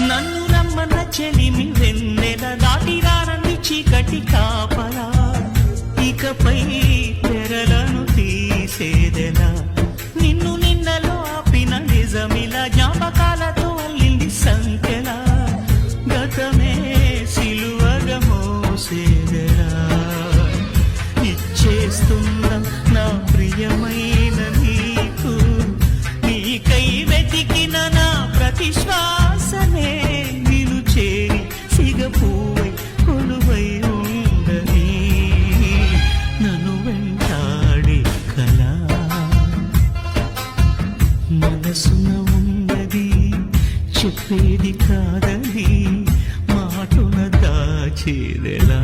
నన్ను రమ్మన్న చెలిమి వెన్నెల దాటిరానంది చీకటి కాపలా ఇకపై తెరలను తీసేదెలా నిన్ను నిన్నలో ఆపిన నిజమిలా జ్ఞాపకాలతో అల్లింది సంఖ్యలా గతమే సిలువగా మోసేదెలా ఇచ్చేస్తున్నా నా ప్రియమైన నీకు నీకై వెతికిన నా ప్రతి శ్వాసనే నిన్ను చేరి సిగపువై కొలువై ఉండని నన్ను వెంటాడే కళ మనసున ఉన్నది చెప్పేది కాదని మాటున దాచేదెలా